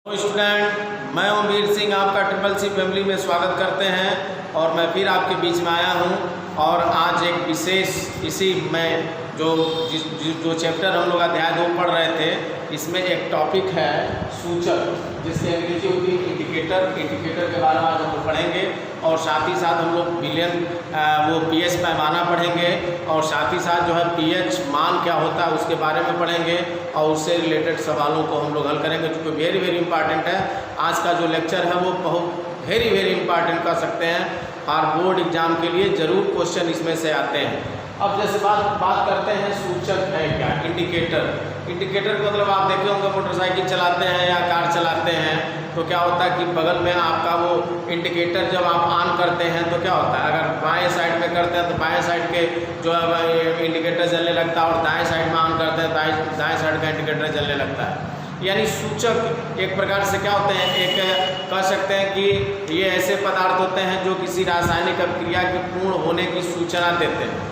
Student, मैं ओमवीर सिंह आपका triple C family में स्वागत करते हैं और मैं फिर आपके बीच में आया हूं। और आज एक विशेष इसी में जो चैप्टर हम लोग अध्याय 2 पढ़ रहे थे, इसमें एक टॉपिक है सूचक, जिसकी अंग्रेजी होती है इंडिकेटर के बारे में आज हम लोग पढ़ेंगे। और साथ ही साथ हम लोग पीएच पैमाना पढ़ेंगे और साथ ही साथ जो है पीएच मान क्या होता है उसके बारे में पढ़ेंगे और उससे रिलेटेड सवालों को हम लोग हल करेंगे, जो कि वेरी वेरी इंपॉर्टेंट है। आज का जो लेक्चर है वो बहुत वेरी इंपॉर्टेंट कर सकते हैं और बोर्ड एग्जाम के लिए ज़रूर क्वेश्चन इसमें से आते हैं। अब जैसे बात करते हैं सूचक है क्या, इंडिकेटर का मतलब आप देखे होंगे मोटरसाइकिल चलाते हैं या कार चलाते हैं तो क्या होता है कि बगल में आपका वो इंडिकेटर जब आप ऑन करते हैं तो क्या होता है, अगर बाएं साइड में करते हैं तो बाएं साइड के जो है इंडिकेटर जलने लगता है और दाएं साइड में ऑन करते हैं दाएं साइड का इंडिकेटर जलने लगता है। यानी सूचक एक प्रकार से क्या होते हैं, एक कह सकते हैं कि ये ऐसे पदार्थ होते हैं जो किसी रासायनिक अभिक्रिया के पूर्ण होने की सूचना देते हैं।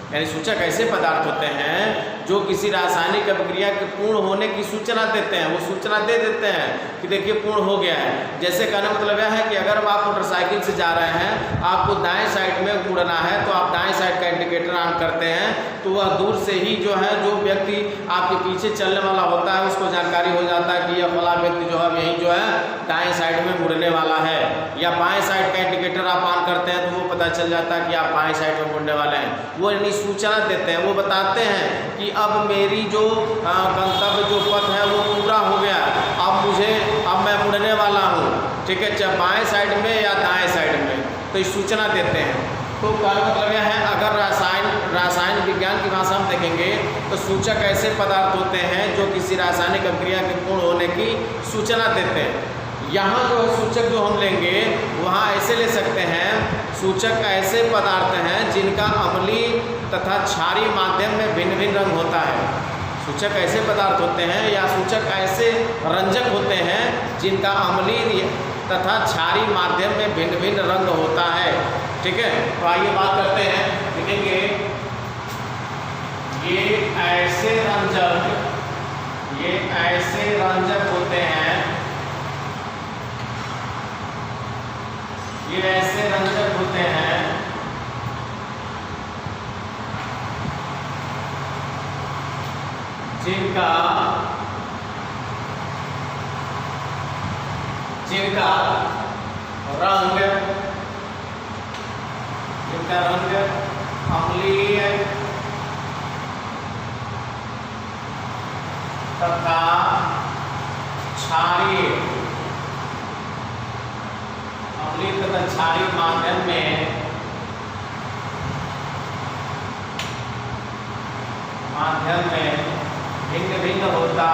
यानी सूचक ऐसे पदार्थ होते हैं जो किसी रासायनिक अभिक्रिया के पूर्ण होने की सूचना देते हैं। वो सूचना दे देते हैं कि देखिए पूर्ण हो गया है। जैसे कहने मतलब यह है कि अगर आप मोटरसाइकिल से जा रहे हैं, आपको दाएं साइड में मुड़ना है तो आप दाएं साइड का इंडिकेटर ऑन करते हैं तो वह दूर से ही जो है जो व्यक्ति आपके पीछे चलने वाला होता है उसको जानकारी हो जाता है कि यह फला व्यक्ति जो है यही जो है दाएं साइड में मुड़ने वाला है। या बाएं साइड का इंडिकेटर आप ऑन करते हैं तो वो पता चल जाता है कि आप बाएं साइड में मुड़ने वाले हैं। वो यानी सूचना देते हैं, वो बताते हैं कि अब मेरी जो गंतव्य जो पथ है वो पूरा हो गया, अब मैं मुड़ने वाला हूँ, ठीक है, चाहे बाएं साइड में या दाएं साइड में, तो ये सूचना देते हैं। तो कहने मतलब यह है, अगर रसायन विज्ञान की भाषा में देखेंगे तो सूचक ऐसे पदार्थ होते हैं जो किसी रासायनिक अभिक्रिया के पूर्ण होने की सूचना देते हैं। यहाँ जो है सूचक जो हम लेंगे वहाँ ऐसे ले सकते हैं, सूचक ऐसे पदार्थ हैं जिनका अम्लीय तथा क्षारीय माध्यम में भिन्न भिन्न रंग होता है। सूचक ऐसे पदार्थ होते हैं या सूचक ऐसे रंजक होते हैं जिनका अम्लीय तथा क्षारीय माध्यम में भिन्न भिन्न रंग होता है। ठीक है, तो आइए बात करते हैं, देखेंगे ये ऐसे रंजक होते हैं, ये ऐसे रंजक होते हैं जिनका रंग अम्लीय तथा क्षारीय माध्यम में भिन्न भिन्न होता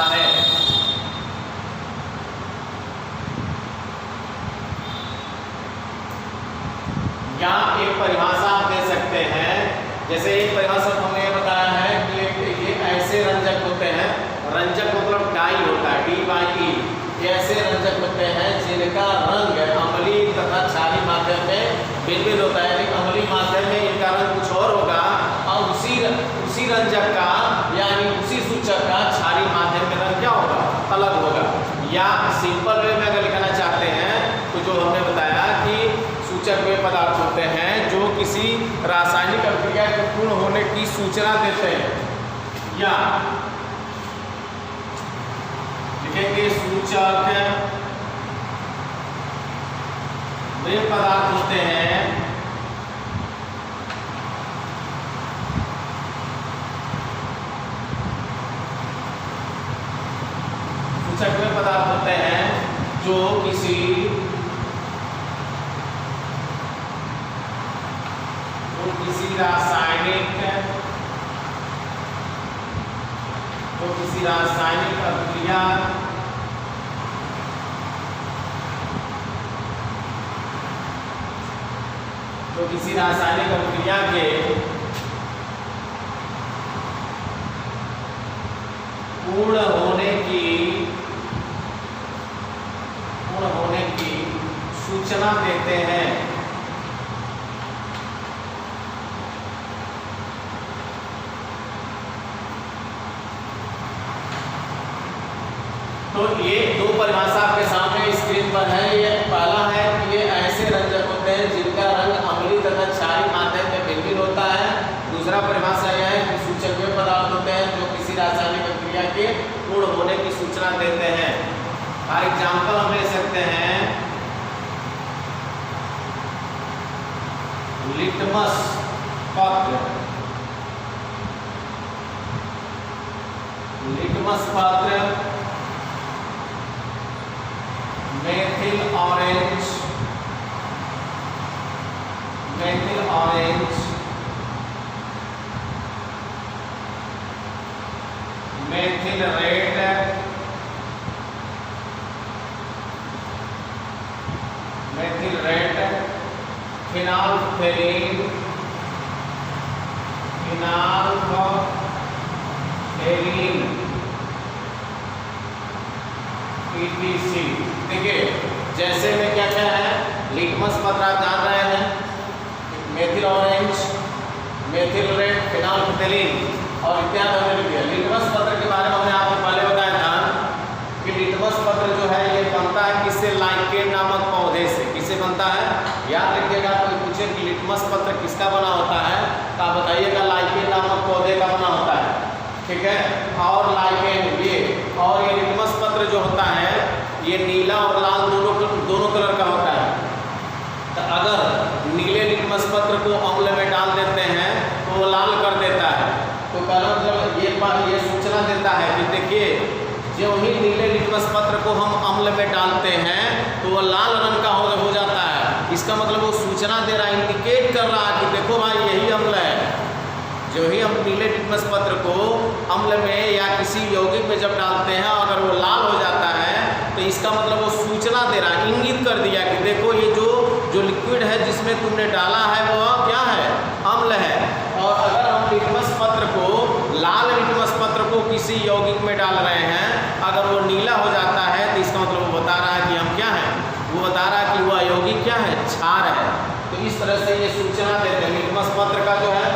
है, या एक परिभाषा आप दे सकते हैं। जैसे एक परिभाषा हमने ये बताया है कि ये ऐसे रंजक होते हैं, रंजक मतलब डाई होता है, DYE। ये ऐसे रंजक होते हैं जिनका रंग अम्लीय तथा क्षारीय माध्यम में भिन्न होता है। यानी अम्लीय माध्यम में इनका रंग कुछ और होगा और उसी रंजक का यानी उसी सूचक का क्षारीय माध्यम में रंग क्या होगा, अलग होगा। या सिंपल वे में अगर लिखना चाहते हैं तो जो हमने बताया कि सूचक वे पदार्थ होते हैं जो किसी रासायनिक अभिक्रिया के पूर्ण होने की सूचना देते हैं। या लिखेंगे सूचक वे पदार्थ होते हैं जो किसी रासायनिक अभिक्रिया के पूर्ण होने की सूचना देते हैं। तो ये दो परिभाषा आपके सामने स्क्रीन पर है। ये पहला है कि ये ऐसे रंजक होते हैं जिनका रंग अम्लीय तथा क्षारीय माध्यम में भिन्न होता है। दूसरा परिभाषा यह है कि सूचक वे पदार्थ होते हैं जो किसी रासायनिक क्रिया के पूर्ण होने की सूचना देते हैं। फॉर एग्जाम्पल हम ले सकते हैं लिटमस पत्र। लिटमस पत्र, methyl orange, methyl orange, methyl red, methyl red, phenolphthalein, phenolphthalein ETC। देखिए जैसे में क्या क्या है, लिटमस पत्र आप जान रहे हैं, मेथिल ऑरेंज, मेथिल रेड, फिनाल्फथेलीन और इत्यादि हमने लिख दिया। लिटमस पत्र के बारे में हमने आपको पहले बताया था कि लिटमस पत्र जो है ये बनता है किससे, लाइकेन नामक पौधे से। किससे बनता है, याद रखिएगा। कोई पूछे कि लिटमस पत्र किसका बना होता है तो आप बताइएगा लाइकेन नामक पौधे का बना होता है, ठीक है। और लाइकेन ये, और ये लिटमस पत्र जो होता है ये नीला और लाल दोनों कलर का होता है। तो अगर नीले लिटमस पत्र को अम्ल में डाल देते हैं तो वो लाल कर देता है। तो पहला मतलब ये सूचना देता है कि देखिए जो ही नीले लिटमस पत्र को हम अम्ल में डालते हैं तो वो लाल रंग का हो जाता है। इसका मतलब वो सूचना दे रहा है, इंडिकेट कर रहा है कि देखो भाई यही अम्ल है। जो ही हम नीले लिटमस पत्र को अम्ल में या किसी यौगिक में जब डालते हैं अगर वो लाल हो जाता है तो इसका मतलब वो सूचना दे रहा है, इंगित कर दिया कि देखो ये जो लिक्विड है जिसमें तुमने डाला है वो क्या है, अम्ल है। और अगर हम लिटमस पत्र को, लाल लिटमस पत्र को किसी यौगिक में डाल रहे हैं, अगर वो नीला हो जाता है तो इसका मतलब वो बता रहा है कि हम क्या है, वो बता रहा है कि वह यौगिक क्या है, क्षार है। तो इस तरह से ये सूचना देते हैं। लिटमस पत्र का जो है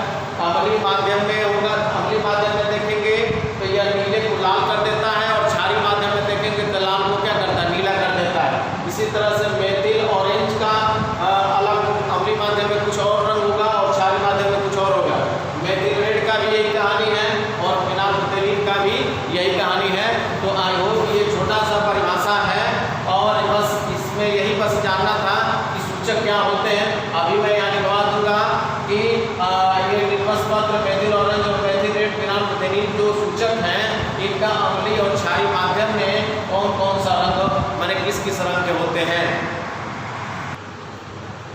अम्लीय माध्यम में होगा, अम्लीय माध्यम में देखेंगे तो यह नीले को लाल कर देता है और क्षारीय माध्यम में देखेंगे तो लाल को क्या करता है, नीला कर देता है। इसी तरह से मेथिल ऑरेंज का अलग अम्लीय माध्यम में कुछ और रंग होगा और क्षारीय माध्यम में कुछ और होगा। मेथिल रेड का भी यही कहानी है और फिनाल्फथेलीन का भी यही कहानी है। तो आई होप ये छोटा सा परिभाषा है और बस इसमें यही बस जानना था कि सूचक क्या होते हैं। अभी मैं यहाँ लिखवा दूंगा कि ये लिटमस पत्र, मेथिल ऑरेंज और मेथिल रेड, फिनाल्फथेलीन जो सूचक हैं इनका अम्लीय और क्षारीय माध्यम में कौन कौन सा रंग माने किस किस रंग के होते हैं।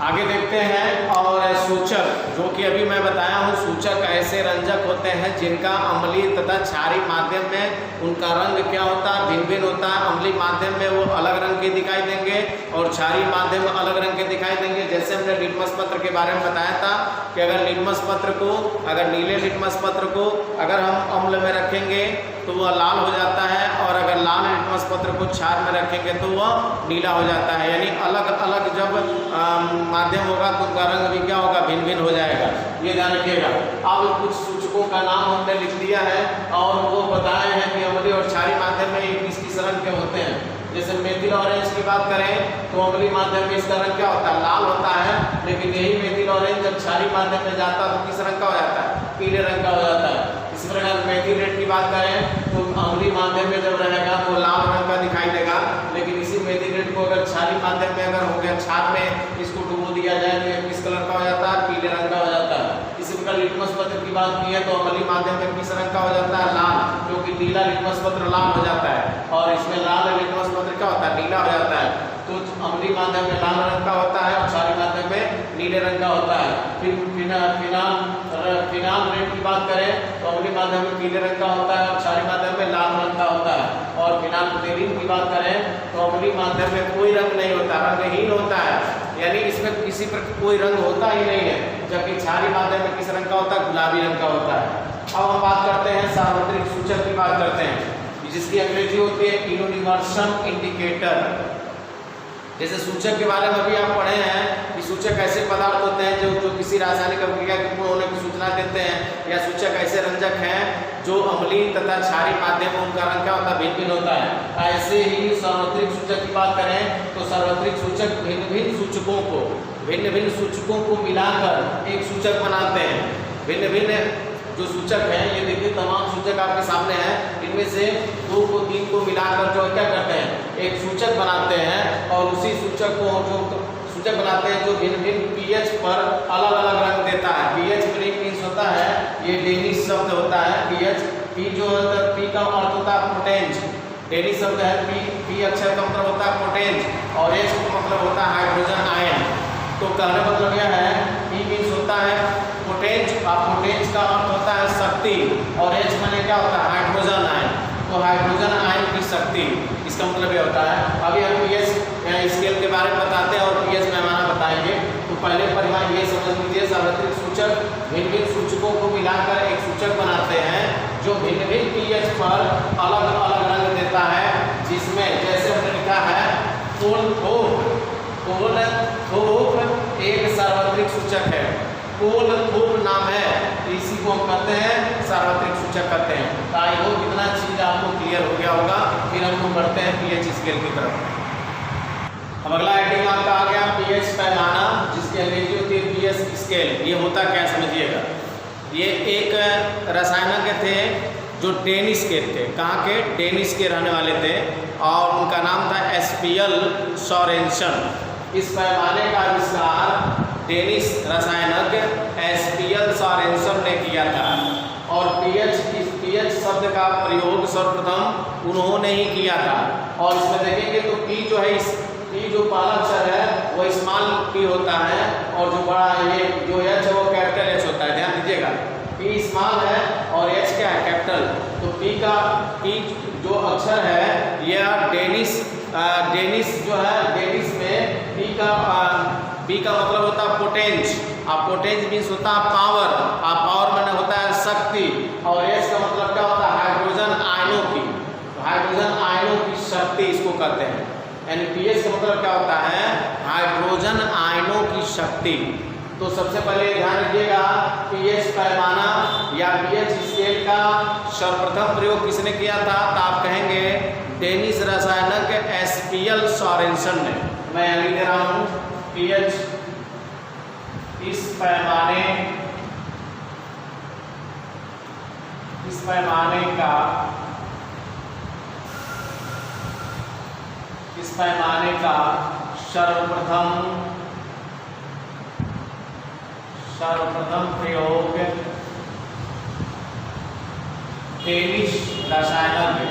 आगे देखते हैं। और सूचक जो कि अभी मैं बताया हूँ, सूचक ऐसे रंजक होते हैं जिनका अम्लीय तथा क्षारीय माध्यम में उनका रंग क्या होता है, भिन्न भिन्न होता है। अम्लीय माध्यम में वो अलग रंग के दिखाई देंगे और क्षारीय माध्यम में अलग रंग के दिखाई देंगे। जैसे हमने लिटमस पत्र के बारे में बताया था कि अगर लिटमस पत्र को, अगर नीले लिटमस पत्र को अगर हम अम्ल में रखेंगे तो वह लाल हो जाता है और अगर लाल लिटमस पत्र को क्षार में रखेंगे तो वह नीला हो जाता है। यानी अलग अलग जब माध्यम होगा तो उनका रंग भी क्या होगा, भिन्न भिन्न हो जाएगा। ये ध्यान रखिएगा। अब कुछ सूचकों का नाम हमने लिख दिया है और वो बताए हैं कि अम्लीय और क्षारीय माध्यम में किस किस रंग के होते हैं। जैसे मेथिल ऑरेंज की बात करें तो अम्लीय माध्यम में इसका रंग क्या होता है, लाल होता है। लेकिन यही मेथिल ऑरेंज जब क्षारीय माध्यम में जाता है तो किस रंग का हो जाता है, पीले रंग का हो जाता है। इसी प्रकार मेथिल रेड की बात करें तो अम्लीय माध्यम में जब रहेगा तो लाल रंग का दिखाई देगा। लेकिन इसी मेथिल रेड को अगर क्षारीय माध्यम में अगर हो गया, क्षार में इसको डुबो दिया जाए तो किस कलर का हो जाता है, पीले रंग का हो जाता है। इसी प्रकार लिटमस पत्र की बात की है तो अम्लीय माध्यम में किस रंग का हो जाता है, लाल, क्योंकि नीला लिटमस पत्र लाल हो जाता है और इसमें लाल लिटमस पत्र क्या होता है, नीला हो जाता है। तो अम्लीय माध्यम में लाल रंग का होता है और क्षारीय माध्यम में नीले रंग का होता है। फिर फिनाल रेड की बात करें तो अम्लीय माध्यम में पीले रंग का होता है और क्षारीय माध्यम में लाल रंग का होता है। और फिनाल्फथेलीन की बात करें तो अम्लीय माध्यम में कोई रंग नहीं होता, रंगहीन होता है, यानी इसमें किसी पर कोई रंग होता ही नहीं है। जबकि क्षारीय माध्यम में किस रंग का होता है, गुलाबी रंग का होता है। अब हम बात करते हैं सार्वत्रिक सूचक की बात करते हैं जिसकी अंग्रेजी होती है यूनिवर्सल इंडिकेटर। जैसे सूचक के बारे में अभी आप पढ़े हैं कि सूचक ऐसे पदार्थ होते हैं जो किसी रासायनिक अभिक्रिया के पूर्ण होने की सूचना देते हैं, या सूचक ऐसे रंजक हैं जो अम्लीय तथा क्षारीय माध्यम में उनका रंग क्या होता है, भिन्न भिन्न होता है। ऐसे ही सार्वत्रिक सूचक की बात करें तो सार्वत्रिक सूचक भिन्न भिन्न सूचकों को मिलाकर एक सूचक बनाते हैं। भिन्न भिन्न जो सूचक हैं, ये देखिए तमाम सूचक आपके सामने हैं, इनमें से 2 को 3 को मिलाकर जो क्या करते हैं, एक सूचक बनाते हैं। और उसी सूचक को जो सूचक बनाते हैं जो भिन्न भिन्न पीएच पर अलग अलग रंग देता है। पीएच मीन्स होता है, ये डेनिश शब्द होता है पीएच। पी जो पी का अर्थ होता है पोटेंज, डेनिश शब्द है पी अक्षर का मतलब होता है पोटेंज, और एच का मतलब होता है हाइड्रोजन आयन। तो कहने का मतलब यह है, पी मीन्स होता है पोटेंज, और पोटेंज का अर्थ होता है शक्ति, और एच माने क्या होता है, हाइड्रोजन आयन। तो हाइड्रोजन आयन की शक्ति, इसका मतलब ये होता है। अभी हम पीएच स्केल के बारे में बताते हैं और पीएच पैमाना बताएंगे। तो पहले परिमाण ये समझ लीजिए, सार्वत्रिक सूचक भिन्न भिन्न सूचकों को मिलाकर एक सूचक बनाते हैं जो भिन्न भिन्न पीएच पर अलग अलग रंग देता है। जिसमें जैसे हमने लिखा है कोलथोप एक सार्वत्रिक सूचक है, कोलथोप नाम है, इसी को हम कहते हैं सार्वत्रिक सूचक कहते हैं। तो आई होप कितना चीज आपको क्लियर हो गया होगा। फिर हम लोग बढ़ते हैं पीएच स्केल की तरफ। अब अगला आइटम आपका आ गया पीएच पैमाना, जिसकी अंग्रेजी होती है पीएच स्केल। ये होता क्या समझिएगा, ये एक रसायनज्ञ थे जो डेनिश के थे। कहाँ के, डेनिश के रहने वाले थे, और उनका नाम था एसपीएल सोरेनसन। इस पैमाने का आविष्कार डेनिश रसायनज्ञ एसपीएल सोरेनसन ने किया था। और पीएच शब्द का प्रयोग सर्वप्रथम उन्होंने ही किया था। और इसमें देखेंगे तो पी जो है, पी जो पहला अक्षर है वो स्मॉल पी होता है, और जो बड़ा ये जो एच है वो कैपिटल एच होता है। ध्यान दीजिएगा, पी स्मॉल है और एच क्या है, कैपिटल। तो पी जो अक्षर है यह डेनिश जो है, डेनिश में पी का मतलब होता है पोटेंज। आप पोटेंज मीन्स होता है पावर, आप पावर माने होता है शक्ति, और एच का मतलब क्या होता है, हाइड्रोजन आयनों की, हाइड्रोजन आयनों की शक्ति इसको कहते हैं। यानी पीएच का मतलब क्या होता है, हाइड्रोजन आयनों की शक्ति। तो सबसे पहले ध्यान रखिएगा, पीएच पैमाना या पीएच स्केल का सर्वप्रथम प्रयोग किसने किया था, तो आप कहेंगे डेनिश रसायनज्ञ एसपीएल सोरेनसन ने। मैं यहाँ लिख दे रहा हूँ, पीएच इस पैमाने का सर्वप्रथम प्रयोग डेनिश रसायनज्ञ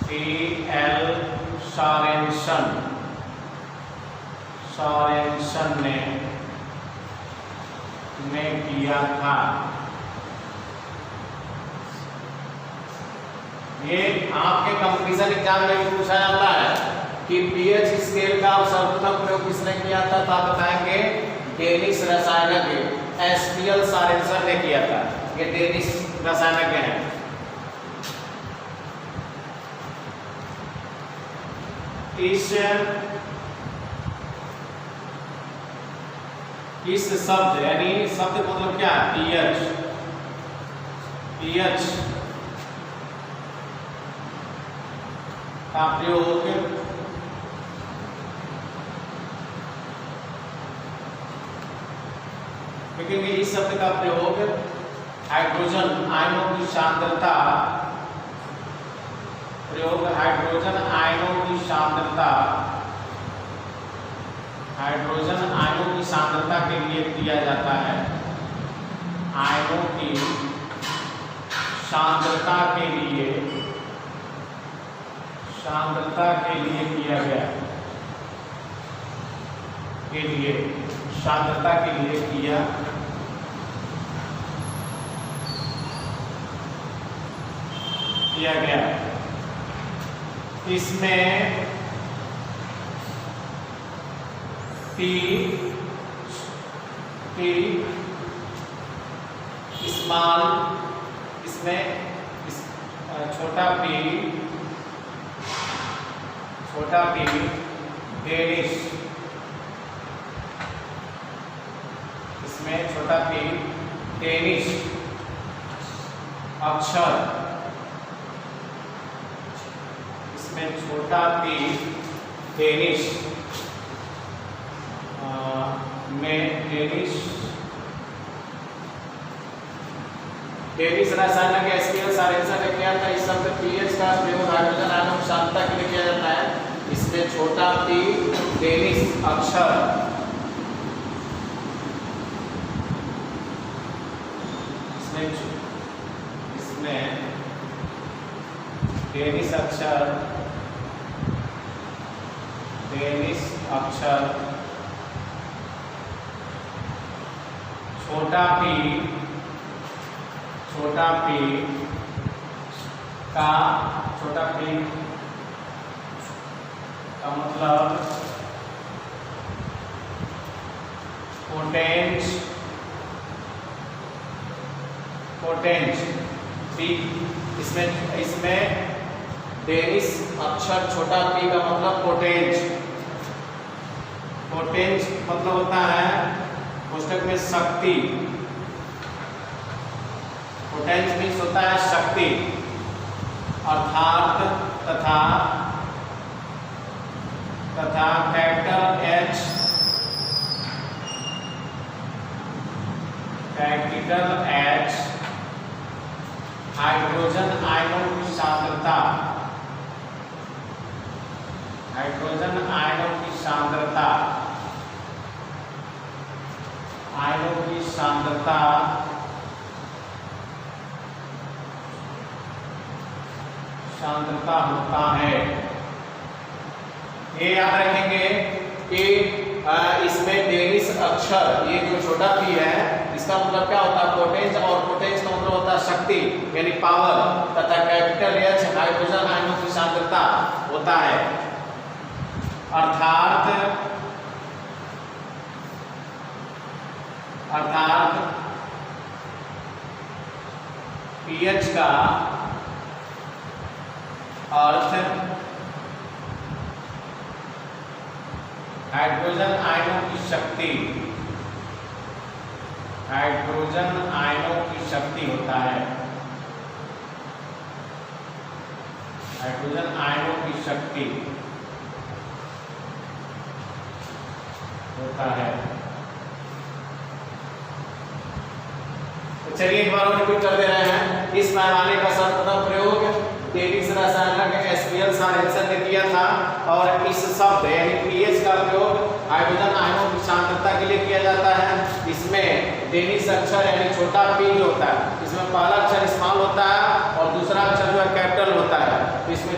एसपीएल सोरेनसन ने किया था। ये आपके कंपटीशन एग्जाम में भी पूछा जाता है कि पीएच स्केल का सर्वप्रथम प्रयोग किसने किया था, तो आप बताएंगे डेनिश रसायनज्ञ एसपीएल सोरेनसन ने किया था। ये डेनिश रसायनज्ञ है। इस शब्द यानी शब्द मतलब क्या है, पीएच का प्रयोग देखेंगे। इस शब्द का प्रयोग हाइड्रोजन आयनों की सांद्रता के लिए किया जाता है। आयनों की सांद्रता के लिए किया गया, सांद्रता के लिए किया गया। इसमें पी स्मॉल इसमें छोटा p डेनिश, इसमें छोटा p डेनिश अक्षर, इसमें छोटा p डेनिश में डेनिश रासायनिक एसपीएल साइलेंसर ने किया था। इस शब्द पीएच का प्रयोग हाइड्रोजन आयनों की सांद्रता के लिए किया जाता है। इसमें छोटा p डेनिश अक्षर, इसमें डेनिश अक्षर छोटा p का मतलब पोटेंस p, इसमें डेनिश अक्षर छोटा p का मतलब पोटेंस मतलब होता है पुस्तक में शक्ति। पोटेंस मीन्स होता है शक्ति, अर्थात तथा कैपिटल H हाइड्रोजन आयनों की सांद्रता, सांद्रता होता है। ये याद रखेंगे कि इसमें डेनिश अक्षर, ये जो छोटा p है, इसका मतलब क्या होता है पोटेंस, और पोटेंस का मतलब होता है शक्ति यानी पावर, तथा कैपिटल H हाइड्रोजन आयनों की सांद्रता होता है। अर्थात pH का अर्थ हाइड्रोजन आयनों की शक्ति, होता है। हाइड्रोजन आयनों की शक्ति होता है। तो चलिए एक बार और रिपीट कर दे रहे हैं। इस पैमाने का सर्वप्रथम प्रयोग डेनिश रासायनिक एसपीएल साइलेंसर ने किया था, और इस शब्द यानी पीएच का प्रयोग हाइड्रोजन आयनों की सांद्रता के लिए किया जाता है। इसमें डेनिश अक्षर यानी छोटा p जो होता है, इसमें पहला अक्षर स्मॉल होता है और दूसरा अक्षर जो है कैपिटल होता है। तो इसमें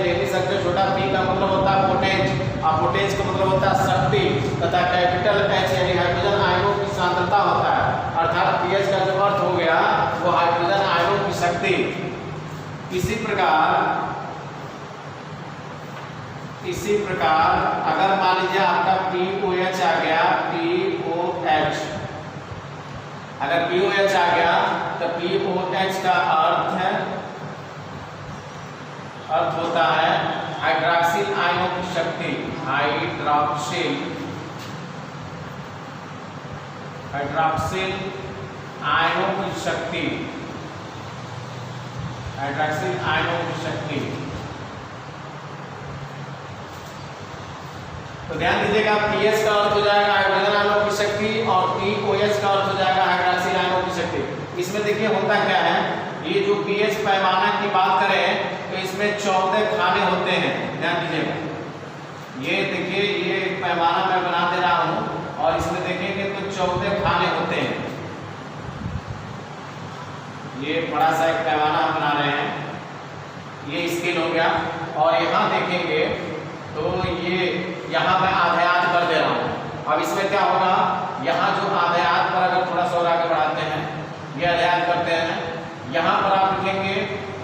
डेनिश अक्षर छोटा p का मतलब होता है पोटेंस, और पोटेंस का मतलब होता है शक्ति, तथा कैपिटल H यानी हाइड्रोजन आयनों की सांद्रता होता है। अर्थात पीएच का जो अर्थ हो गया वो हाइड्रोजन आयनों की शक्ति। इसी प्रकार अगर मान लीजिए आपका POH आ गया, अगर POH आ गया तो POH का अर्थ होता है हाइड्रॉक्सिल आयनों की शक्ति, हाइड्रॉक्सिल आयनों की शक्ति, हाइड्रॉक्सिल आयनों की शक्ति। तो ध्यान दीजिएगा पीएच का अर्थ हो जाएगा हाइड्रोजन आयनों की शक्ति, और POH का अर्थ हो जाएगा हाइड्रॉक्सिल आयनों की शक्ति। इसमें देखिए होता क्या है, ये जो पीएच पैमाना की बात करें तो इसमें 14 खाने होते हैं। ध्यान दीजिएगा, ये देखिए ये पैमाना मैं बना दे रहा हूँ, और इसमें देखेंगे तो 14 खाने होते हैं। ये बड़ा सा एक पैमाना हम बना रहे हैं, ये स्केल हो गया। और यहाँ देखेंगे तो ये यहाँ मैं आधेयात कर दे रहा हूँ। अब इसमें क्या होगा, यहाँ जो आधेयात पर अगर थोड़ा सा और आगे बढ़ाते हैं, ये आधेयात करते हैं, यहाँ पर आप लिखेंगे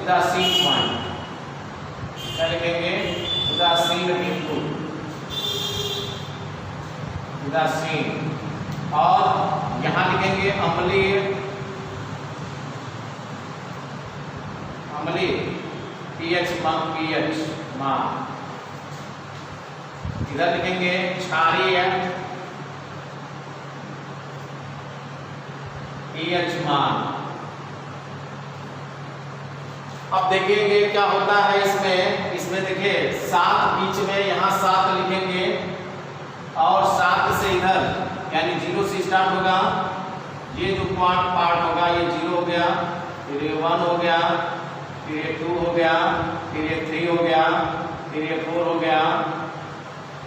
उदासीन पॉइंट। क्या लिखेंगे? उदासीन बिंदु, उदासीन। और यहाँ लिखेंगे अम्लीय अम्लीय, पीएच मान। इधर लिखेंगे क्षारीय, पीएच मान। अब देखेंगे क्या होता है इसमें देखिए 7 बीच में, यहाँ 7 लिखेंगे और 7 से इधर यानी 0 से स्टार्ट होगा। ये जो पार्ट होगा ये 0 हो गया, फिर ये 1 हो गया, फिर ये 2 हो गया, फिर ये 3 हो गया, फिर ये 4 हो गया,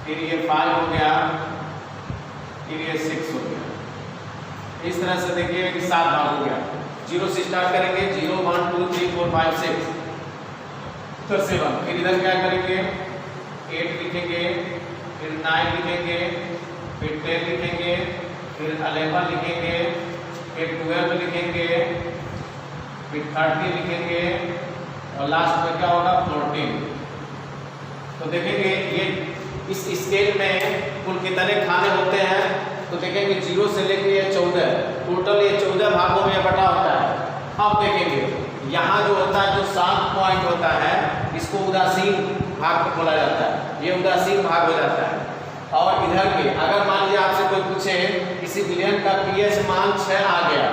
फिर ये 5 हो गया, फिर ये 6 हो गया। इस तरह से देखिए कि 7 भाग हो गया। 0 से स्टार्ट करेंगे, 0 1 2 3 4 5 6 फिर 7। फिर इधर क्या करेंगे 8 लिखेंगे, फिर 9 लिखेंगे, फिर 10 लिखेंगे, फिर 11 लिखेंगे, फिर 12 लिखेंगे, फिर 13 लिखेंगे और लास्ट में क्या होगा 14। तो देखेंगे ये इस स्केल में कुल कितने खाने होते हैं, तो देखेंगे 0 से लेके 14, टोटल ये 14 भागों में बटा होता है। अब देखेंगे यहाँ जो होता है, जो 7 पॉइंट होता है, इसको उदासीन भाग बोला जाता है, ये उदासीन भाग हो जाता है। और इधर के अगर मान लीजिए आपसे कोई पूछे किसी विलयन का पीएच मान 6 आ गया,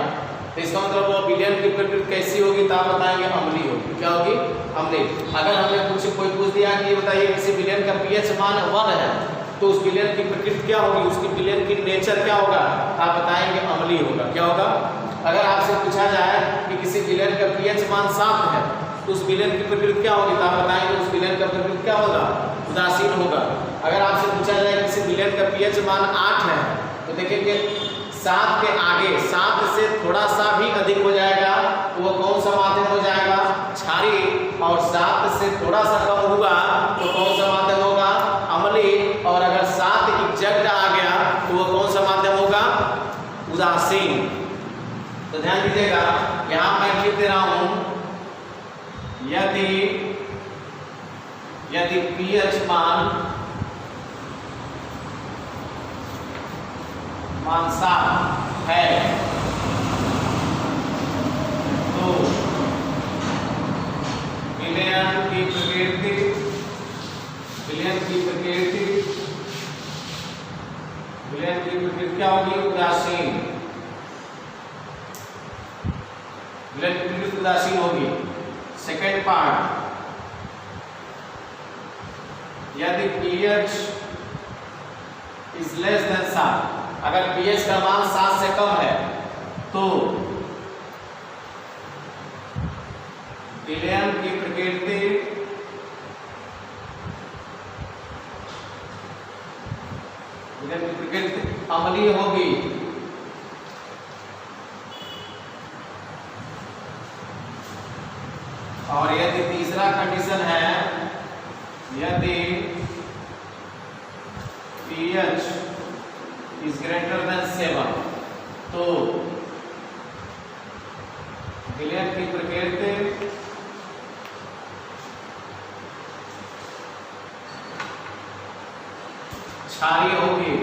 तो इसका मतलब वो विलयन की प्रकृति कैसी होगी, तो आप बताएंगे अम्लीय होगी। क्या होगी? अम्लीय। अगर हमने कोई पूछ दिया कि बताइए किसी विलयन का पीएच मान 1 है, तो उस विलयन की प्रकृति क्या होगी, उसकी विलयन की नेचर क्या होगा, आप बताएंगे अम्लीय होगा। क्या होगा? अगर आपसे पूछा जाए कि किसी विलयन का पीएच मान 7 है, तो उस विलयन की प्रकृति क्या होगी, तो आप बताएंगे उस विलयन का प्रकृति क्या होगा, उदासीन होगा। अगर आपसे पूछा जाए किसी विलयन का पीएच मान 8 है, तो देखेंगे 7 के आगे 7 से थोड़ा सा भी अधिक हो जाएगा तो वो कौन सा माध्यम हो जाएगा, क्षारीय। और 7 से थोड़ा सा कम हुआ तो कौन सा माध्यम होगा, अम्लीय। और अगर 7 एग्जैक्ट आ गया तो वो कौन सा माध्यम होगा, उदासीन। तो ध्यान दीजिएगा, यहाँ मैं लिख दे रहा हूं यदि पीएच मान 7 है तो विलयन की प्रकृति क्या होगी, उदासीन। विलयन की प्रकृति उदासीन होगी। सेकेंड पार्ट, यदि pH इज लेस देन 7, अगर pH का मान 7 से कम है तो विलयन की प्रकृति अम्लीय होगी। और यदि तीसरा कंडीशन है, यदि pH इज ग्रेटर देन 7, तो विलयन की प्रकृति क्षारीय होगी।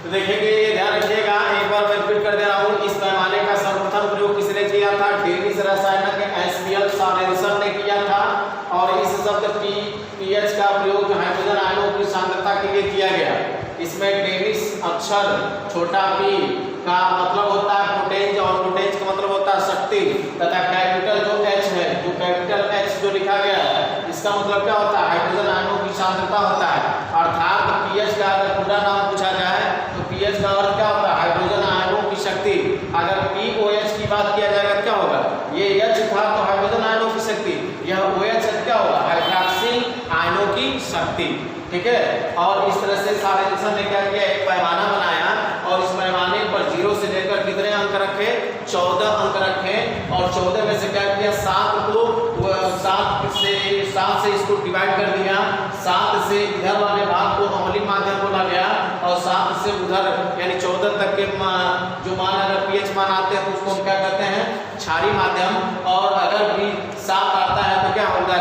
तो देखेंगे, ये ध्यान रखिएगा, एक बार मैं रिपीट कर दे रहा हूँ। इस पैमाने का सर्वप्रथम प्रयोग किसने किया था, डेनिश रसायनज्ञ एसपीएल सारेनसन ने किया था। और इस शब्द पीएच का प्रयोग हाइड्रोजन आयनों की सांद्रता के लिए किया गया। इसमें डेनिश अक्षर छोटा p का मतलब होता है पोटेंज, और पोटेंज का मतलब होता है शक्ति, तथा कैपिटल जो H है, जो कैपिटल H जो लिखा गया है, इसका मतलब क्या होता है, हाइड्रोजन आयनों की सांद्रता होता है। अर्थात पीएच का अगर पूरा नाम पूछा जाए तो पीएच का अर्थ क्या होता है, हाइड्रोजन आयनों की शक्ति। अगर POH की बात किया जाएगा क्या होगा, ये H था तो हाइड्रोजन आयनों की शक्ति, यह OH क्या होगा, हाइड्रोक्सिल आयनों की शक्ति। ठीक है। और इस तरह से सारेनसन ने क्या किया, एक पैमाना बनाया और इस पैमाने पर 0 से लेकर कितने अंक रखे, 14 अंक रखे। और 14 में से क्या किया, 7 से इसको डिवाइड कर दिया। 7 से इधर वाले भाग को अम्लीय माध्यम बोला गया और 7 से उधर यानी 14 तक के जो मान अगर पीएच मान आते हैं तो उसको हम क्या कहते हैं, क्षारीय माध्यम। और अगर भी 7 आता है तो क्या होगा,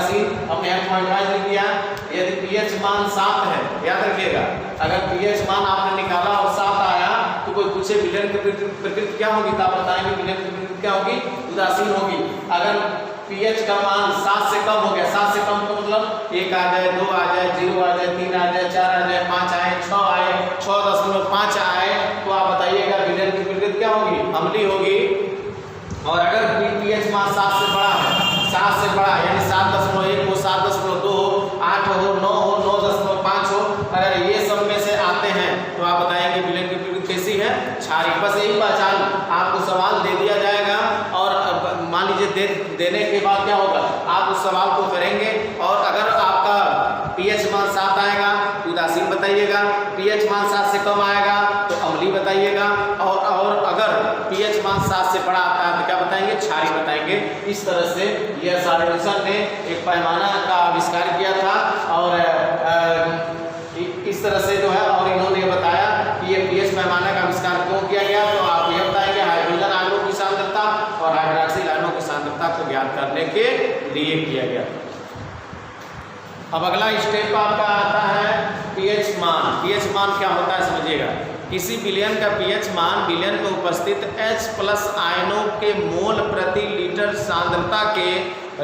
हमने यहाँ पॉइंट वाइज लिख दिया। यदि पीएच मान 7 है, याद रखिएगा, अगर पीएच मान आपने निकाला और 7 आया तो कोई पूछे विलयन की प्रकृति क्या होगी तो आप बताएंगे विलयन की प्रकृति क्या होगी, उदासीन होगी। अगर pH का मान 7 से कम हो गया, 7 से कम का मतलब 1 आ जाए, 2 आ जाए, 0 आ जाए, 3 आ जाए, 4 आ जाए, 5 आए, 6 आए, 6.5 आए, तो आप बताइएगा विलयन की प्रकृति क्या होगी, अम्लीय होगी। और अगर pH मान 7 से बड़ा है, 7 से बड़ा यानी 7.1 हो, 7.2 हो, 8 हो, 9 हो, 9.5 हो, अगर ये सब में से आते हैं तो आप बताएंगे विलयन की प्रकृति कैसी है, क्षारीय। बस यही पहचान आपको सवाल दे दिया जाएगा और मान लीजिए देने के बाद क्या होगा, आप उस सवाल को करेंगे और अगर आपका pH मान 7 आएगा तो उदासीन बताइएगा, pH मान 7 से कम आएगा तो अम्लीय बताइएगा, और अगर pH मान 7 से बड़ा आता है तो क्या बताएंगे, क्षारीय बताएंगे। इस तरह से यह सार्वजनिक ने एक पैमाना का आविष्कार किया था और इस तरह से जो है, और इन्होंने ये बताया कि ये pH पैमाना का आविष्कार क्यों किया गया, तो आप ये बताएंगे हाइड्रोजन आयनों की सांद्रता और हाइड्रोक्सिल आयनों की सांद्रता को ज्ञात करने के लिए किया गया। अब अगला स्टेप आपका आता है pH मान। pH मान क्या होता है समझिएगा, किसी विलयन का pH मान विलयन में उपस्थित H+ आयनों के मोल प्रति लीटर सांद्रता के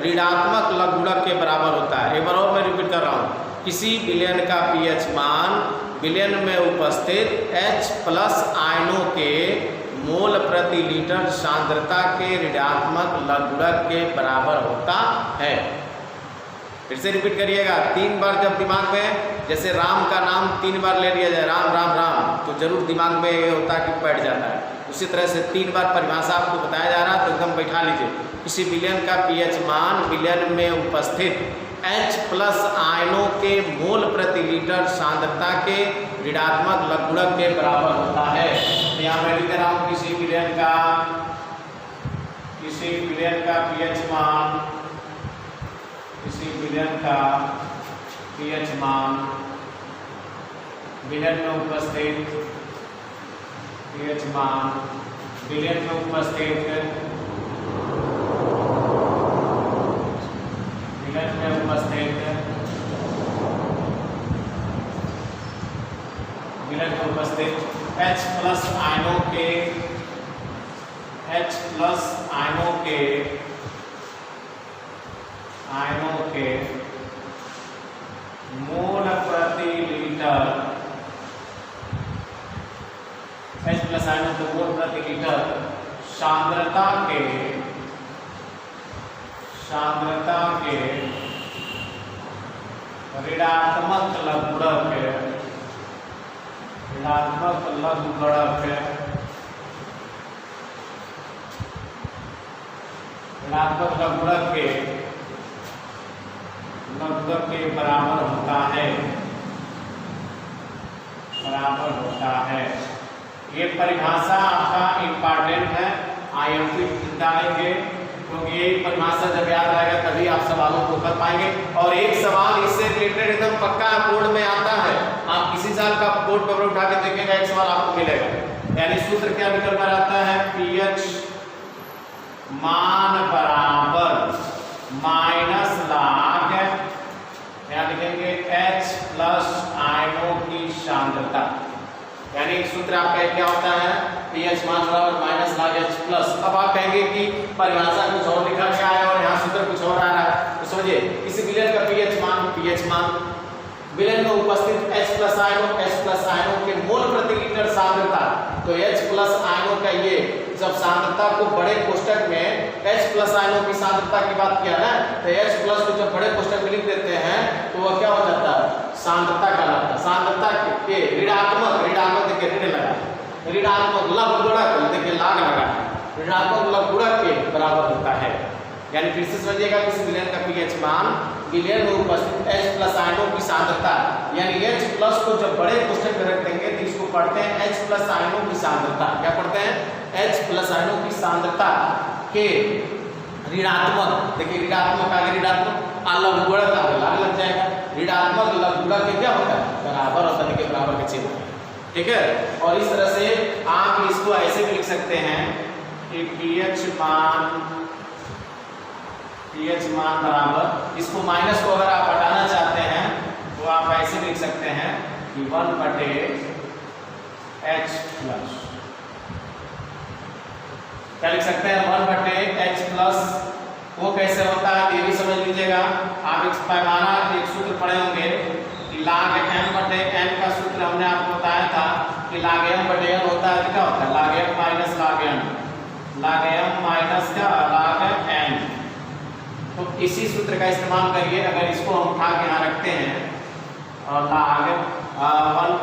ऋणात्मक लघुगणक के बराबर होता है। एक बार और मैं रिपीट कर रहा हूँ, किसी विलयन का pH मान विलयन में उपस्थित H+ आयनों के मोल प्रति लीटर सांद्रता के ऋणात्मक लघुगणक के बराबर होता है। फिर से रिपीट करिएगा, 3 बार जब दिमाग में, जैसे राम का नाम 3 बार ले लिया जाए, राम राम राम, तो जरूर दिमाग में ये होता है कि बैठ जाता है। उसी तरह से 3 बार परिभाषा आपको बताया जा रहा है तो एकदम बैठा लीजिए। किसी विलयन का pH मान विलयन में उपस्थित H+ आयनों के मोल प्रति लीटर सांद्रता के ऋणात्मक लघुगणक के बराबर होता है। तो यहाँ मैं लिख रहा हूँ किसी विलयन का pH मान, किसी विलयन का pH मान विलयन में उपस्थित pH मान विलयन में उपस्थित H+ आयनों के मोल प्रति लीटर, H+ आयनों के मोल प्रति लीटर सांद्रता के ऋणात्मक लघुगणक के बराबर होता है। ये परिभाषा आपका इम्पॉर्टेंट है, IMP डालेंगे क्योंकि ये परिभाषा जब याद रहेगा तभी आप सवालों को कर पाएंगे। और एक सवाल इससे रिलेटेड एकदम पक्का बोर्ड में आता है, आप किसी साल का बोर्ड पेपर उठा के देखेंगे एक सवाल आपको मिलेगा। यानी सूत्र क्या निकल कर आता है, pH मान बराबर माइनस लाग, यहाँ लिखेंगे H+ आयनों की सांद्रता। यानी सूत्र आपका क्या होता है, pH मान बराबर माइनस लाग H+। अब आप कहेंगे कि परिभाषा कुछ और लिखा गया है और यहाँ सूत्र कुछ और आ रहा है, तो समझिए किसी विलयन का pH मान विलयन में उपस्थित H+ आयनों के मोल प्रति लीटर सांद्रता। तो H+ आयनों का ये जब सांद्रता को बड़े कोष्ठक में H+ आयनों की सांद्रता की बात किया ना, तो H+ को जब बड़े कोष्ठक में लिख देते हैं तो वह क्या हो जाता है, सांद्रता कहलाता है। सांद्रता के ऋणात्मक देखिए ऋण लगा, ऋणात्मक लघुगणक देखिए लाग लगा, ऋणात्मक लघुगणक के बराबर होता है। यानी फिर से समझिएगा किसी विलयन का pH मान विलयन में उपस्थित H+ आयनों की सांद्रता, यानी H+ को जब बड़े कोष्ठक में रख देंगे तो इसको पढ़ते हैं H+ आयनों की सांद्रता। क्या पढ़ते हैं, H+ आयनों की सांद्रता के ऋणात्मक, देखिए ऋणात्मक आगे ऋणात्मक लघुगणक आगे लाग लग जाएगा, ऋणात्मक लघुगणक के क्या होता है, बराबर होता है, बराबर के चिन्ह, ठीक है। और इस तरह से आप इसको ऐसे भी लिख सकते हैं कि pH मान बराबर, इसको माइनस को अगर आप हटाना चाहते हैं तो आप ऐसे लिख सकते हैं कि 1/H+। क्या लिख सकते हैं 1/h प्लस, वो कैसे होता है ये भी समझ लीजिएगा आप। एक पैमाना एक सूत्र पढ़े होंगे कि log m/n का सूत्र हमने आपको बताया था कि log m/n होता है, क्या होता है log m minus log n, log m minus क्या log n। तो इसी सूत्र का इस्तेमाल करिए। अगर इसको हम उठा के यहाँ रखते हैं और log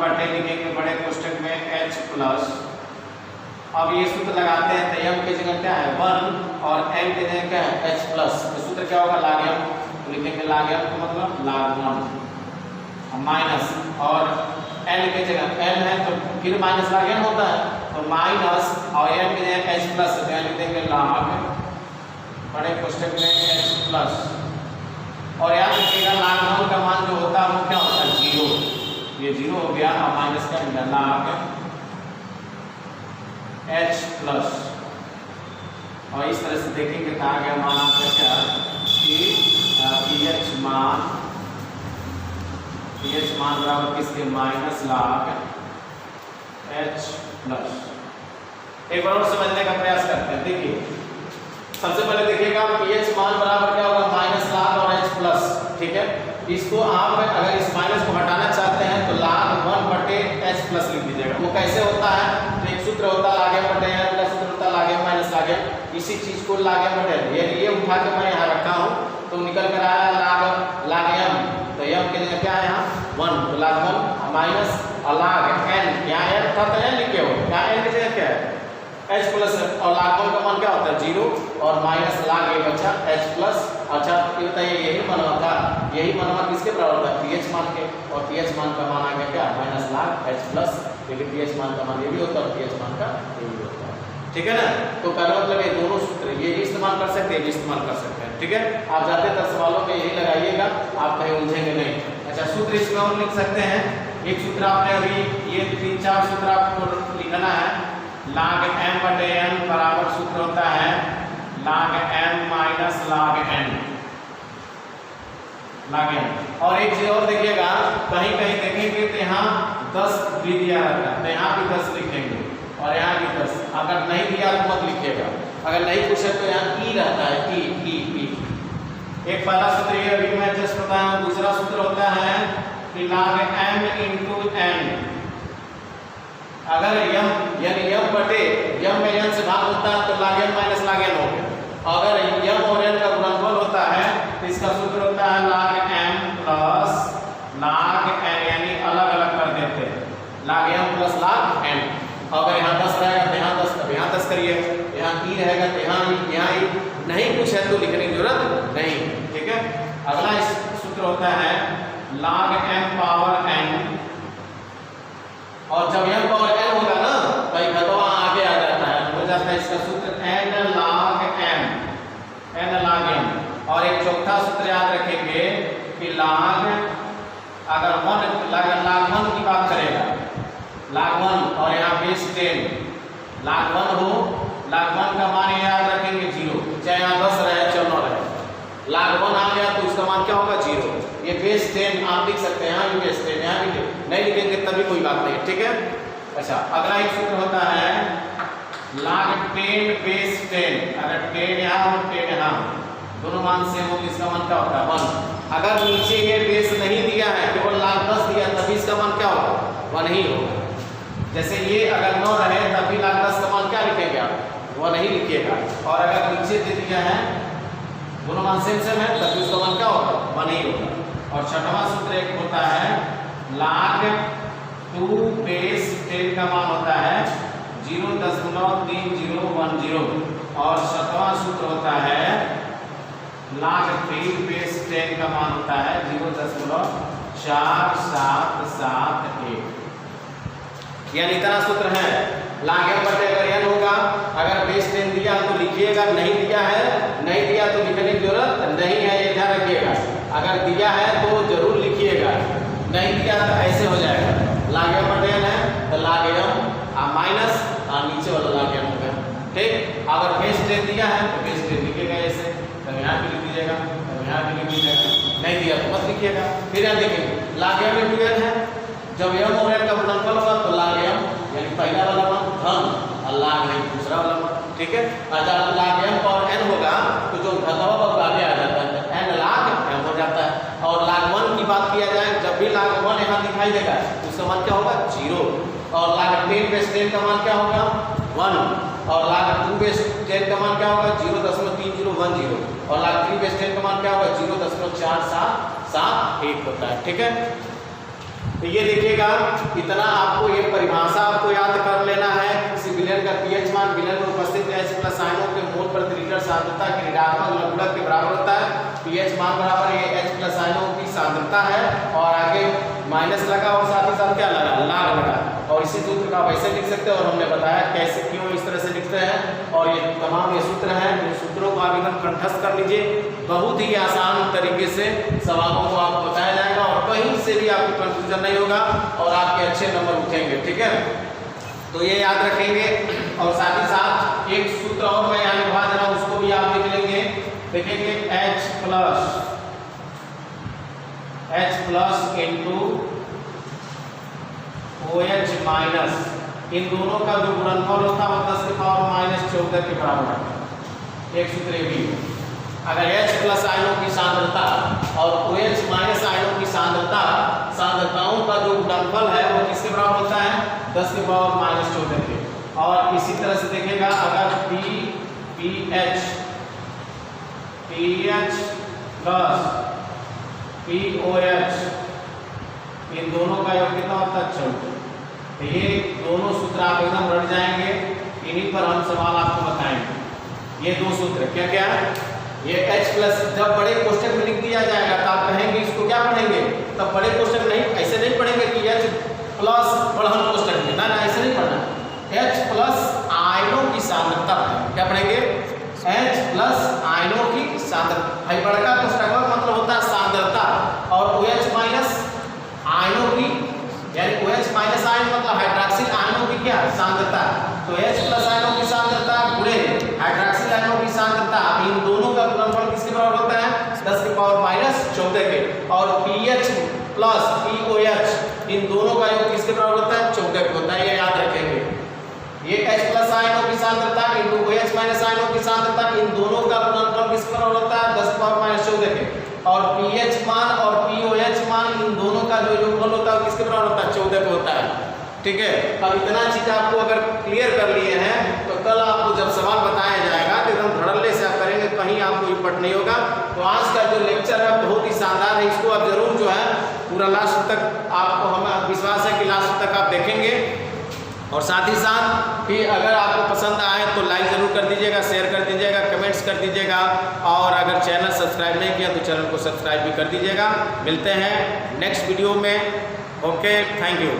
1/, लिखेंगे बड़े कोष्ठक में h प्लस, अब ये सूत्र लगाते हैं तो m की जगह क्या है 1 और n की जगह क्या है h प्लस, तो सूत्र क्या होगा log m, तो लिखेंगे log m का मतलब log 1 माइनस, और n की जगह n है तो फिर माइनस log n होता है, तो माइनस और n की जगह h प्लस, तो यहाँ लिख देंगे log बड़े कोष्ठक में h प्लस, और याद रखिएगा log 1 का मान जो होता है वो क्या होता है 0, ये 0 हो गया और माइनस क्या मिला log h प्लस। और इस तरह से देखेंगे तो आगे मान आपका क्या कि pH मान बराबर किसके माइनस log h प्लस। एक बार और समझने का प्रयास करते हैं। देखिए सबसे पहले देखिएगा pH मान बराबर क्या होगा माइनस log और h प्लस, ठीक है। इसको आप अगर इस माइनस को हटाना चाहते हैं तो log 1/h प्लस लिख दीजिएगा। वो कैसे होता है, तो एक सूत्र होता है log m/n का सूत्र होता है log m minus log n, इसी चीज को log m/n ये उठा के मैं यहाँ रखा हूँ तो निकल कर आया log m, तो m के लिए क्या है यहाँ 1, तो log 1 माइनस log n, यहाँ n था तो n लिखे हो, यहाँ n की जगह क्या है h प्लस, और log 1 का मान क्या होता है 0 और माइनस log ये बचा h प्लस। अच्छा ये बताइए यही मनवा था, यही मनवा किसके बराबर था pH मान के, और pH मान का मान आ गया क्या माइनस log h प्लस, लेकिन pH मान का मान ये भी होता है और pH मान का ये भी होता है, ठीक है ना। तो कहने मतलब ये दोनों सूत्र ये भी इस्तेमाल कर सकते हैं, ये भी इस्तेमाल कर सकते हैं, ठीक है। आप ज्यादातर सवालों में यही लगाइएगा, आप कहीं उलझेंगे नहीं। अच्छा सूत्र इसमें और लिख सकते हैं, एक सूत्र आपने अभी ये 3-4 सूत्र आपको लिखना है। log m/n बराबर सूत्र होता है log m minus log n, log n। और एक चीज और देखिएगा कहीं कहीं देखेंगे तो यहाँ 10 भी दिया रहता है, तो यहाँ भी 10 लिखेंगे और यहाँ भी 10, अगर नहीं दिया तो मत लिखिएगा, अगर नहीं पूछे तो यहाँ ई रहता है ई। एक पहला सूत्र ये अभी मैं जस्ट बताया, दूसरा सूत्र होता है कि log m into n, अगर m यानी m बटे m में n से भाग होता है तो log m minus log n हो गया। अगर m और n का गुणनफल होता है तो इसका सूत्र होता है log m plus log n, यानी अलग अलग कर देते हैं log m plus log n। अगर यहाँ 10 रहेगा तो यहाँ 10, यहाँ 10 करिए, यहाँ e रहेगा तो यहाँ e, नहीं कुछ है तो लिखने की जरूरत नहीं, ठीक है। अगला सूत्र होता है log m पावर n, और जब m पावर n होगा ना तो एक घटवा आगे आ जाता है, हो जाता है इसका सूत्र n log m। और एक चौथा सूत्र याद रखेंगे कि log अगर log 1 की बात करेगा log 1 और यहाँ बेस 10 log 1 हो, log 1 का मान याद रखेंगे 0, चाहे यहाँ 10 रहे चाहे 9 रहे, log 1 आ गया तो उसका मान क्या होगा 0। ये बेस 10 आप लिख सकते हैं, यहाँ भी बेस 10, यहाँ भी नहीं लिखेंगे तभी कोई बात नहीं, ठीक है। अच्छा अगला एक सूत्र होता है log 10 बेस 10, अगर 10 यहाँ और 10 यहाँ दोनों मान सेम हो तो इसका मान क्या होता है 1। अगर नीचे ये बेस नहीं दिया है, केवल log 10 दिया तभी इसका मान क्या होगा 1 ही होगा। जैसे ये अगर 9 रहे तभी log 10 का मान क्या लिखेंगे आप 1 ही लिखिएगा, और अगर नीचे दे दिया है दोनों मान सेम है तभी उसका मान क्या होगा 1 ही होगा। और छठवां सूत्र एक होता है log 2 बेस 10 का मान होता है 0.3010, और सातवां सूत्र होता है log 3 बेस 10 का मान होता है 0.4771। यानी इतना सूत्र है। log m बटे अगर n होगा, अगर बेस 10 दिया तो लिखिएगा, नहीं दिया है नहीं दिया तो लिखने की जरूरत नहीं है, ये ध्यान रखिएगा। अगर दिया है तो जरूर लिखिएगा, नहीं दिया तो ऐसे हो जाएगा log m बटे n है तो log m माइनस नीचे वाला log m हो गया, ठीक। अगर बेस 10 दिया है तो बेस 10 लिखिएगा ऐसे, तो यहाँ भी लिख दीजिएगा, तो यहाँ भी लिख दीजिएगा, नहीं दिया तो मत लिखिएगा। फिर यहाँ देखिए log m into n है, जब m और n का गुणनफल होगा तो log m यानी पहला वाला मान धन और log नहीं दूसरा वाला मान, ठीक है। अगर log m और n होगा तो जो घटाव वर्ग आगे आ जाता है, n log m हो जाता है। और log 1 की बात किया जाए, जब भी log 1 यहाँ दिखाई देगा उसका मान क्या होगा 0, और log 10 बेस 10 का मान क्या होगा 1, और log 2 बेस 10 का मान क्या होगा 0.3010, और log 3 बेस 10 का मान क्या होगा 0.4771 होता है, ठीक है। तो ये देखिएगा, इतना आपको ये परिभाषा आपको याद कर लेना है। किसी विलयन का पीएच मान विलयन में उपस्थित H प्लस आयनों के मोल प्रति लीटर सांद्रता के ऋणात्मक लघुगणक के बराबर होता है। पीएच मान बराबर ये H प्लस आयनों की सांद्रता है, और आगे माइनस लगा और साथ ही साथ क्या लगा लाग लगा, और इसी सूत्र का आप ऐसे लिख सकते हैं, और हमने बताया कैसे क्यों इस तरह से लिखते हैं। और ये तमाम ये सूत्र हैं, इन सूत्रों को आप एकदम कंठस्थ कर लीजिए। बहुत ही आसान तरीके से सवालों को आपको बताया जाएगा, और कहीं से भी आपको कंफ्यूजन नहीं होगा, और आपके अच्छे नंबर उठेंगे, ठीक है। तो ये याद रखेंगे, और साथ ही साथ एक सूत्र और मैं यहाँ लिखवा दे रहा हूँ, उसको भी आप लिख लेंगे। देखेंगे H plus into OH minus, इन दोनों का जो गुणनफल होता है वो 10 की पावर माइनस 14 के बराबर है। एक सूत्र ये भी, अगर H प्लस आयनों की सांद्रता और OH माइनस आयनों की सांद्रताओं का जो गुणनफल है वो किसके बराबर होता है 10 की पावर माइनस 14 के। और इसी तरह से देखेगा, अगर PH प्लस POH, इन दोनों का योग कितना होता है 14। तो ये दोनों सूत्र आप एकदम रट जाएंगे, इन्हीं पर हम सवाल आपको बताएंगे। ये दो सूत्र क्या क्या है, ये H प्लस जब बड़े कोष्टक में लिख दिया जाएगा तो आप कहेंगे इसको क्या पढ़ेंगे, तब बड़े कोष्टक नहीं, ऐसे नहीं पढ़ेंगे कि H प्लस बढ़न कोष्टक में, ना ऐसे नहीं पढ़ना। H प्लस आयनों की सांद्रता, क्या पढ़ेंगे H प्लस आयनों की सांद्रता, भाई बड़का कोष्टक का मतलब होता है सांद्रता, और OH माइनस आयनों की, यानी OH माइनस आयन मतलब हाइड्रॉक्सिल आयनों की क्या सांद्रता, तो H प्लस आयनों की सांद्रता गुणे हाइड्रॉक्सिल आयनों की सांद्रता, इन दोनों का गुणनफल किसके बराबर होता है 10 की पावर माइनस 14 के। और PH प्लस POH, इन दोनों का योग किसके बराबर होता है 14 के होता है, ये याद रखेंगे। ये H प्लस आयनों की सांद्रता इंटू OH माइनस आयनों की सांद्रता, इन दोनों का गुणनफल किसके बराबर होता है 10 की पावर माइनस 14 के। और PH मान और POH मान, इन दोनों का जो योगफल होता है किसके बराबर होता है 14 पे होता है, ठीक है। अब इतना चीज आपको अगर क्लियर कर लिए हैं तो कल आपको जब सवाल बताया जाएगा तो एकदम धड़ल्ले से आप करेंगे, कहीं आपको इपट नहीं होगा। तो आज का जो लेक्चर है बहुत ही शानदार है, इसको आप जरूर जो है पूरा लास्ट तक, आपको हमें विश्वास है कि लास्ट तक आप देखेंगे। और साथ ही साथ कि अगर आपको पसंद आए तो लाइक ज़रूर कर दीजिएगा, शेयर कर दीजिएगा, कमेंट्स कर दीजिएगा, और अगर चैनल सब्सक्राइब नहीं किया तो चैनल को सब्सक्राइब भी कर दीजिएगा। मिलते हैं नेक्स्ट वीडियो में। Okay, thank you.